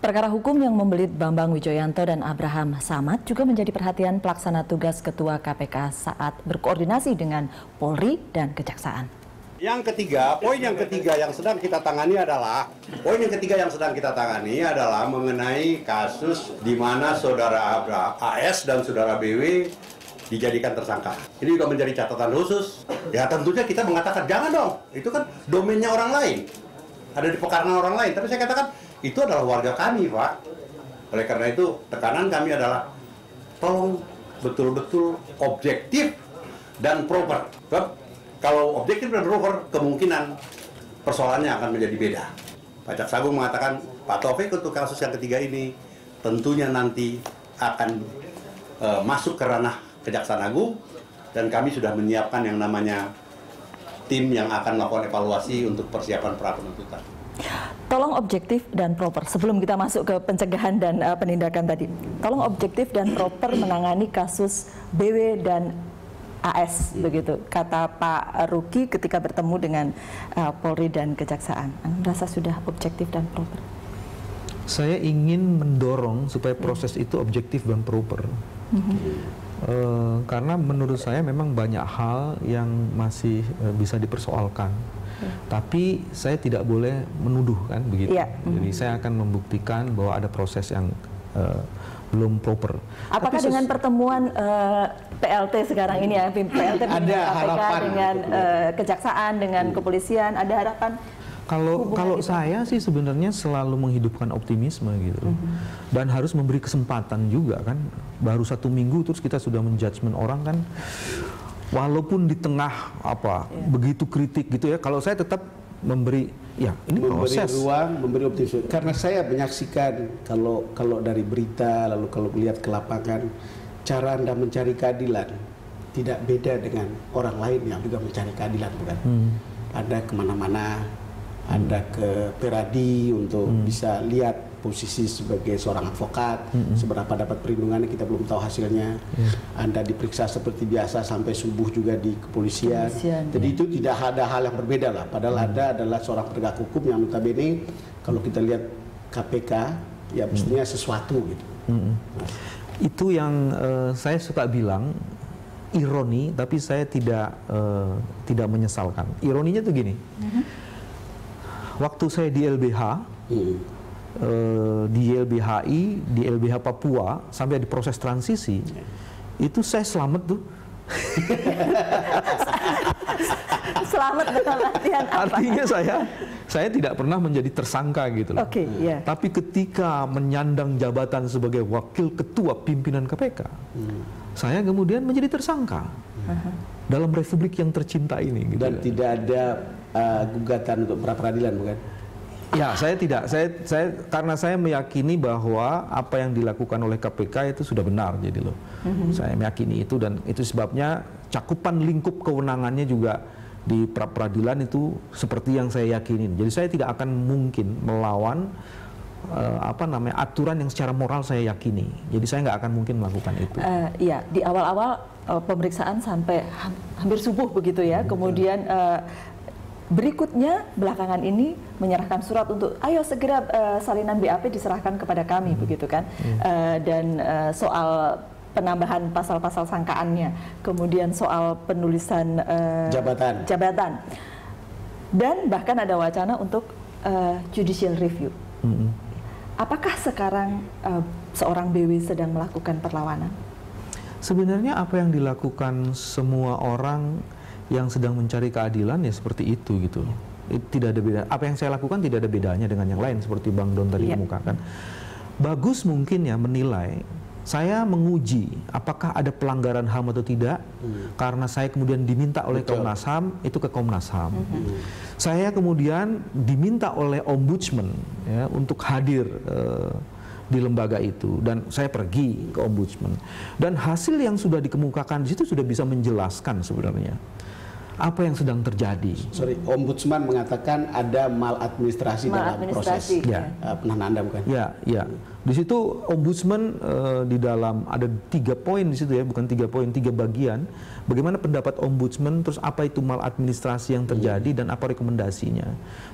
Perkara hukum yang membelit Bambang Wijoyanto dan Abraham Samad juga menjadi perhatian pelaksana tugas Ketua KPK saat berkoordinasi dengan Polri dan Kejaksaan. Yang ketiga, poin yang ketiga yang sedang kita tangani adalah mengenai kasus di mana saudara AS dan saudara BW dijadikan tersangka. Ini juga menjadi catatan khusus. Ya tentunya kita mengatakan jangan dong, itu kan domainnya orang lain, ada di pekarangan orang lain. Tapi saya katakan itu adalah warga kami, Pak. Oleh karena itu tekanan kami adalah tolong betul-betul objektif dan proper. Kalau objektif dan proper, kemungkinan persoalannya akan menjadi beda. Pak Jaksagung mengatakan, Pak Taufik untuk kasus yang ketiga ini tentunya nanti akan masuk ke ranah Kejaksaan Agung, dan kami sudah menyiapkan yang namanya tim yang akan melakukan evaluasi untuk persiapan pra penuntutan. Tolong objektif dan proper. Sebelum kita masuk ke pencegahan dan penindakan tadi, tolong objektif dan proper menangani kasus BW dan AS, begitu kata Pak Ruki ketika bertemu dengan Polri dan Kejaksaan. Anda merasa sudah objektif dan proper? Saya ingin mendorong supaya proses itu objektif dan proper. Karena menurut saya memang banyak hal yang masih bisa dipersoalkan. Tapi saya tidak boleh menuduh, kan begitu. Jadi saya akan membuktikan bahwa ada proses yang belum proper. Apakah dengan pertemuan PLT sekarang ini ya, PLT ada harapan dengan Kejaksaan, dengan kepolisian, ada harapan? Kalau saya sih sebenarnya selalu menghidupkan optimisme gitu, dan harus memberi kesempatan juga, kan. Baru 1 minggu terus kita sudah menjudgment orang, kan. Walaupun di tengah begitu kritik gitu ya, kalau saya tetap memberi ini proses, ruang, memberi optimisme. Karena saya menyaksikan kalau dari berita, lalu kalau melihat ke lapangan, cara Anda mencari keadilan tidak beda dengan orang lain yang juga mencari keadilan, bukan? Anda kemana-mana, Anda ke Peradi untuk bisa lihat posisi sebagai seorang advokat, seberapa dapat perlindungannya kita belum tahu hasilnya. Anda diperiksa seperti biasa sampai subuh juga di kepolisian. Jadi itu tidak ada hal yang berbeda lah. Padahal Anda adalah seorang penegak hukum yang notabene kalau kita lihat KPK ya mestinya sesuatu gitu. Itu yang saya suka bilang ironi, tapi saya tidak menyesalkan. Ironinya tuh gini. Waktu saya di LBH, di LBHI, di LBH Papua, sampai di proses transisi, itu saya selamat tuh. Selamat dalam artian apa? Artinya saya tidak pernah menjadi tersangka gitu loh. Tapi ketika menyandang jabatan sebagai wakil ketua pimpinan KPK, saya kemudian menjadi tersangka dalam republik yang tercinta ini. Gitu. Dan tidak ada gugatan untuk pra peradilan, bukan? Ya, saya tidak. Karena saya meyakini bahwa apa yang dilakukan oleh KPK itu sudah benar, jadi loh. Saya meyakini itu, dan itu sebabnya cakupan lingkup kewenangannya juga di pra peradilan itu seperti yang saya yakinin. Jadi saya tidak akan mungkin melawan aturan yang secara moral saya yakini. Jadi saya nggak akan mungkin melakukan itu. Iya, di awal-awal pemeriksaan sampai hampir subuh begitu ya. Kemudian berikutnya belakangan ini menyerahkan surat untuk ayo segera salinan BAP diserahkan kepada kami, begitu kan. Dan soal penambahan pasal-pasal sangkaannya, kemudian soal penulisan jabatan, dan bahkan ada wacana untuk judicial review. Apakah sekarang seorang BW sedang melakukan perlawanan? Sebenarnya apa yang dilakukan semua orang yang sedang mencari keadilan ya seperti itu gitu. Tidak ada beda. Apa yang saya lakukan tidak ada bedanya dengan yang lain, seperti Bang Don tadi kemukakan. Bagus mungkin ya menilai saya menguji apakah ada pelanggaran HAM atau tidak, karena saya kemudian diminta oleh Komnas HAM itu ke Komnas HAM. Saya kemudian diminta oleh Ombudsman ya, untuk hadir di lembaga itu, dan saya pergi ke Ombudsman, dan hasil yang sudah dikemukakan di situ sudah bisa menjelaskan sebenarnya apa yang sedang terjadi. Sorry, Ombudsman mengatakan ada maladministrasi dalam proses penahanan Anda, bukan? Ya, ya. Di situ Ombudsman di dalam ada 3 poin di situ ya, bukan 3 poin, 3 bagian. Bagaimana pendapat Ombudsman, terus apa itu maladministrasi yang terjadi dan apa rekomendasinya.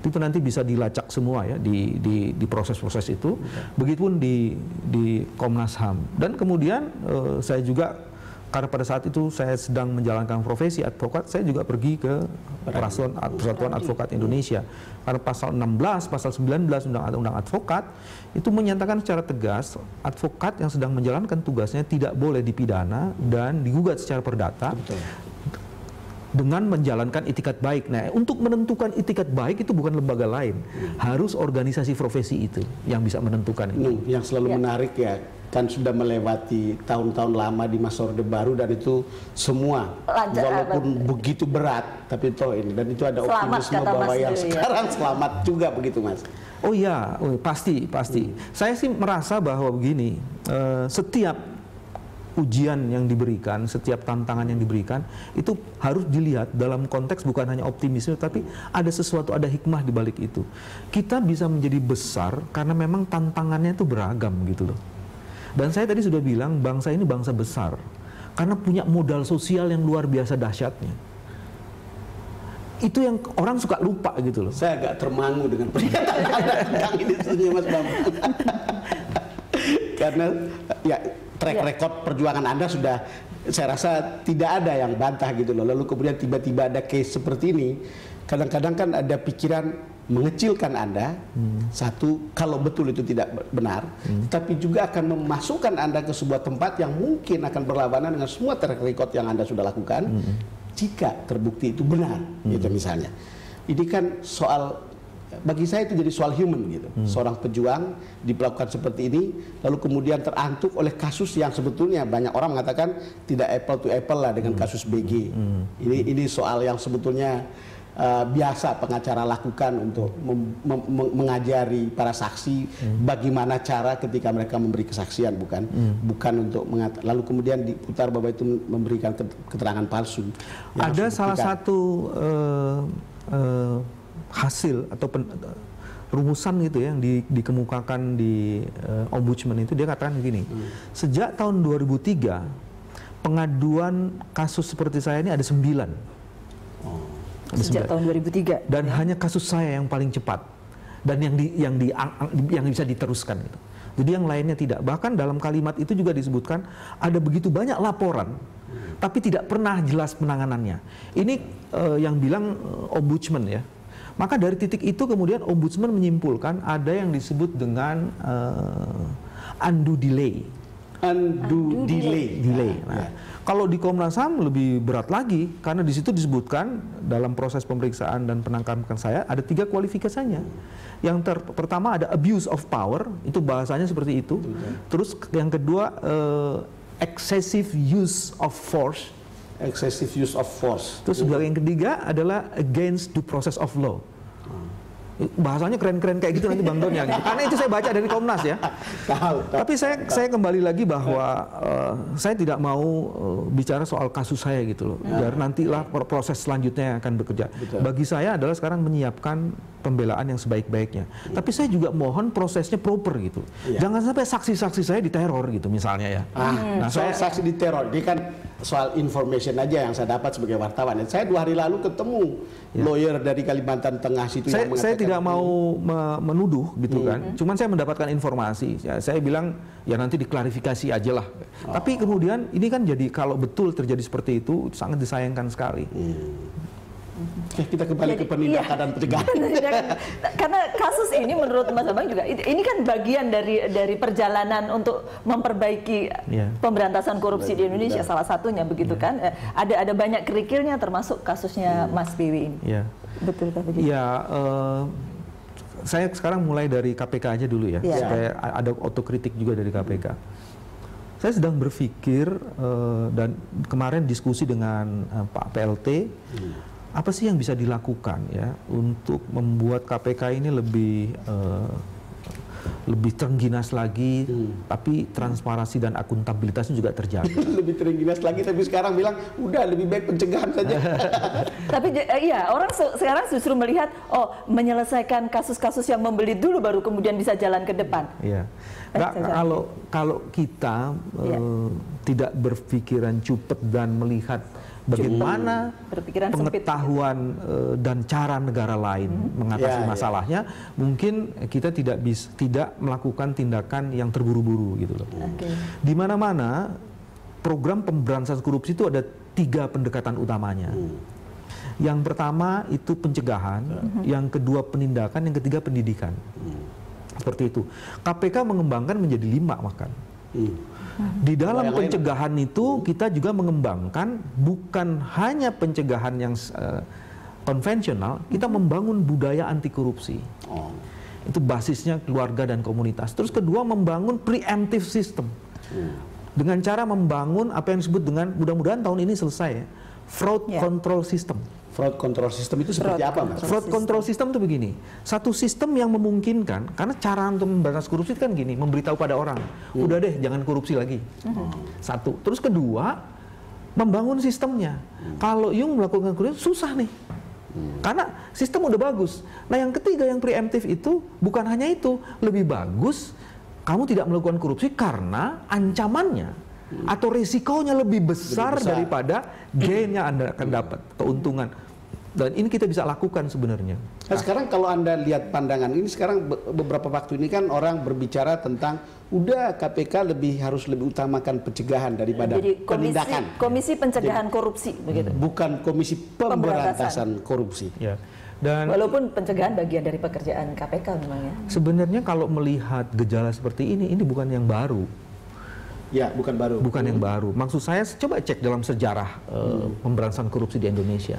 Itu nanti bisa dilacak semua ya di proses-proses itu. Begitupun di Komnas HAM. Dan kemudian saya juga, karena pada saat itu saya sedang menjalankan profesi advokat, saya juga pergi ke Persatuan Advokat Indonesia. Karena pasal 16, pasal 19 Undang-Undang Advokat itu menyatakan secara tegas advokat yang sedang menjalankan tugasnya tidak boleh dipidana dan digugat secara perdata. Betul. Dengan menjalankan itikat baik. Nah, untuk menentukan itikat baik itu bukan lembaga lain, harus organisasi profesi itu yang bisa menentukan itu. Yang selalu menarik ya, kan sudah melewati tahun-tahun lama di masa Orde Baru dan itu semua walaupun begitu berat, tapi toh ini dan itu ada optimisme bahwa yang sekarang selamat juga begitu, Mas. Oh iya, pasti. Saya sih merasa bahwa begini, setiap ujian yang diberikan, setiap tantangan yang diberikan itu harus dilihat dalam konteks bukan hanya optimisme, tapi ada sesuatu, ada hikmah di balik itu. Kita bisa menjadi besar karena memang tantangannya itu beragam gitu loh. Dan saya tadi sudah bilang bangsa ini bangsa besar karena punya modal sosial yang luar biasa dahsyatnya. Itu yang orang suka lupa gitu loh. Saya agak termangu dengan pernyataan Anda tentang ini sebenarnya, Mas Bambang. Karena ya track record perjuangan Anda sudah, saya rasa tidak ada yang bantah gitu loh. Lalu kemudian tiba-tiba ada case seperti ini, kadang-kadang kan ada pikiran mengecilkan Anda, satu, kalau betul itu tidak benar, tapi juga akan memasukkan Anda ke sebuah tempat yang mungkin akan berlawanan dengan semua track record yang Anda sudah lakukan, jika terbukti itu benar, gitu misalnya. Ini kan soal, bagi saya itu jadi soal human gitu. Seorang pejuang diperlakukan seperti ini, lalu kemudian terantuk oleh kasus yang sebetulnya banyak orang mengatakan tidak apple to apple lah dengan kasus BG. Ini soal yang sebetulnya biasa pengacara lakukan untuk mengajari para saksi bagaimana cara ketika mereka memberi kesaksian, bukan untuk lalu kemudian diputar bahwa itu memberikan keterangan palsu. Ada salah satu hasil atau rumusan gitu ya yang dikemukakan di Ombudsman itu, dia katakan begini, sejak tahun 2003 pengaduan kasus seperti saya ini ada 9. Sejak tahun 2003. Dan hanya kasus saya yang paling cepat dan yang bisa diteruskan gitu. Jadi yang lainnya tidak. Bahkan dalam kalimat itu juga disebutkan ada begitu banyak laporan tapi tidak pernah jelas penanganannya. Ini yang bilang Ombudsman ya. Maka dari titik itu kemudian Ombudsman menyimpulkan ada yang disebut dengan undue delay. Undue delay. Nah, kalau di Komnas HAM lebih berat lagi karena di situ disebutkan dalam proses pemeriksaan dan penangkapan saya ada 3 kualifikasinya. Yang pertama ada abuse of power, itu bahasanya seperti itu. Terus yang kedua excessive use of force. Excessive use of force. Terus yang ketiga adalah against due process of law. Bahasanya keren-keren kayak gitu nanti Bang Don ya. Karena itu saya baca dari Komnas ya. Tapi saya kembali lagi bahwa saya tidak mau bicara soal kasus saya gitu loh. Biar nantilah proses selanjutnya yang akan bekerja. Bagi saya adalah sekarang menyiapkan pembelaan yang sebaik-baiknya. Tapi saya juga mohon prosesnya proper gitu. Jangan sampai saksi-saksi saya diteror gitu misalnya ya. Nah, soal saksi diteror, ini kan soal information aja yang saya dapat sebagai wartawan. Saya 2 hari lalu ketemu lawyer dari Kalimantan Tengah situ yang mengatakan, saya tidak mau menuduh gitu kan. Cuman saya mendapatkan informasi. Ya, saya bilang ya nanti diklarifikasi aja lah. Tapi kemudian ini kan jadi kalau betul terjadi seperti itu sangat disayangkan sekali. Kita kembali ke penindakan dan pencegahan. Karena kasus ini menurut Mas Bambang juga ini kan bagian dari perjalanan untuk memperbaiki pemberantasan korupsi di Indonesia, salah satunya begitu kan. Ada banyak kerikilnya termasuk kasusnya Mas Biwi ini. Betul tak begitu? Saya sekarang mulai dari KPK aja dulu ya, supaya ada otokritik juga dari KPK. Saya sedang berpikir dan kemarin diskusi dengan Pak PLT, apa sih yang bisa dilakukan ya untuk membuat KPK ini lebih terengginas lagi, tapi transparansi dan akuntabilitasnya juga terjaga. Lebih terengginas lagi, tapi sekarang bilang udah lebih baik pencegahan saja. Tapi iya, orang sekarang justru melihat, oh, menyelesaikan kasus-kasus yang membeli dulu baru kemudian bisa jalan ke depan. Iya. Kalau kita tidak berpikiran cupet dan melihat bagaimana pengetahuan dan cara negara lain mengatasi masalahnya, mungkin kita tidak melakukan tindakan yang terburu-buru gitu loh. Di mana-mana program pemberantasan korupsi itu ada 3 pendekatan utamanya. Yang pertama itu pencegahan, yang kedua penindakan, yang ketiga pendidikan. Seperti itu. KPK mengembangkan menjadi 5 bahkan. Di dalam pencegahan itu kita juga mengembangkan bukan hanya pencegahan yang konvensional, kita membangun budaya anti korupsi. Itu basisnya keluarga dan komunitas. Terus kedua, membangun preemptive system. Dengan cara membangun apa yang disebut dengan, mudah-mudahan tahun ini selesai ya, fraud control system. Fraud control system itu seperti apa, Mas? Fraud control system itu begini, satu sistem yang memungkinkan, karena cara untuk memberantas korupsi kan gini, memberitahu pada orang, udah deh jangan korupsi lagi. Satu. Terus kedua, membangun sistemnya. Kalau Yung melakukan korupsi susah nih, karena sistem udah bagus. Nah yang ketiga, yang preemptif itu bukan hanya itu, lebih bagus kamu tidak melakukan korupsi karena ancamannya atau risikonya lebih besar daripada gain yang Anda akan dapat, keuntungan. Dan ini kita bisa lakukan sebenarnya. Nah, sekarang kalau Anda lihat pandangan ini, sekarang beberapa waktu ini kan orang berbicara tentang udah KPK harus lebih utamakan pencegahan daripada penindakan. Komisi pencegahan korupsi begitu. Bukan komisi pemberantasan korupsi. Ya. Dan walaupun pencegahan bagian dari pekerjaan KPK memang ya. Sebenarnya kalau melihat gejala seperti ini bukan yang baru. Ya, bukan baru. Bukan yang baru. Maksud saya coba cek dalam sejarah pemberantasan korupsi di Indonesia.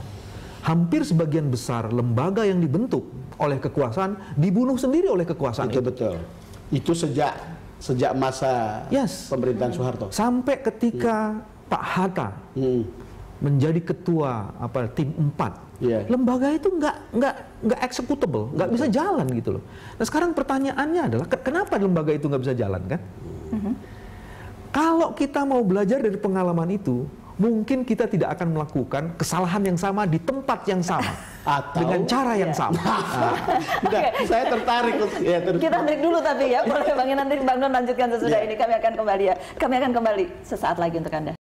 Hampir sebagian besar lembaga yang dibentuk oleh kekuasaan dibunuh sendiri oleh kekuasaan itu. Betul. Itu sejak masa pemerintahan Soeharto. Sampai ketika Pak Hatta menjadi ketua tim 4. Lembaga itu nggak executable, nggak bisa jalan gitu loh. Nah sekarang pertanyaannya adalah kenapa lembaga itu nggak bisa jalan kan? Kalau kita mau belajar dari pengalaman itu, mungkin kita tidak akan melakukan kesalahan yang sama di tempat yang sama dengan cara yang sama. Saya tertarik. Kita break dulu tapi ya, boleh Bang, nanti Bang Don lanjutkan sesudah ini. Kami akan kembali sesaat lagi untuk Anda.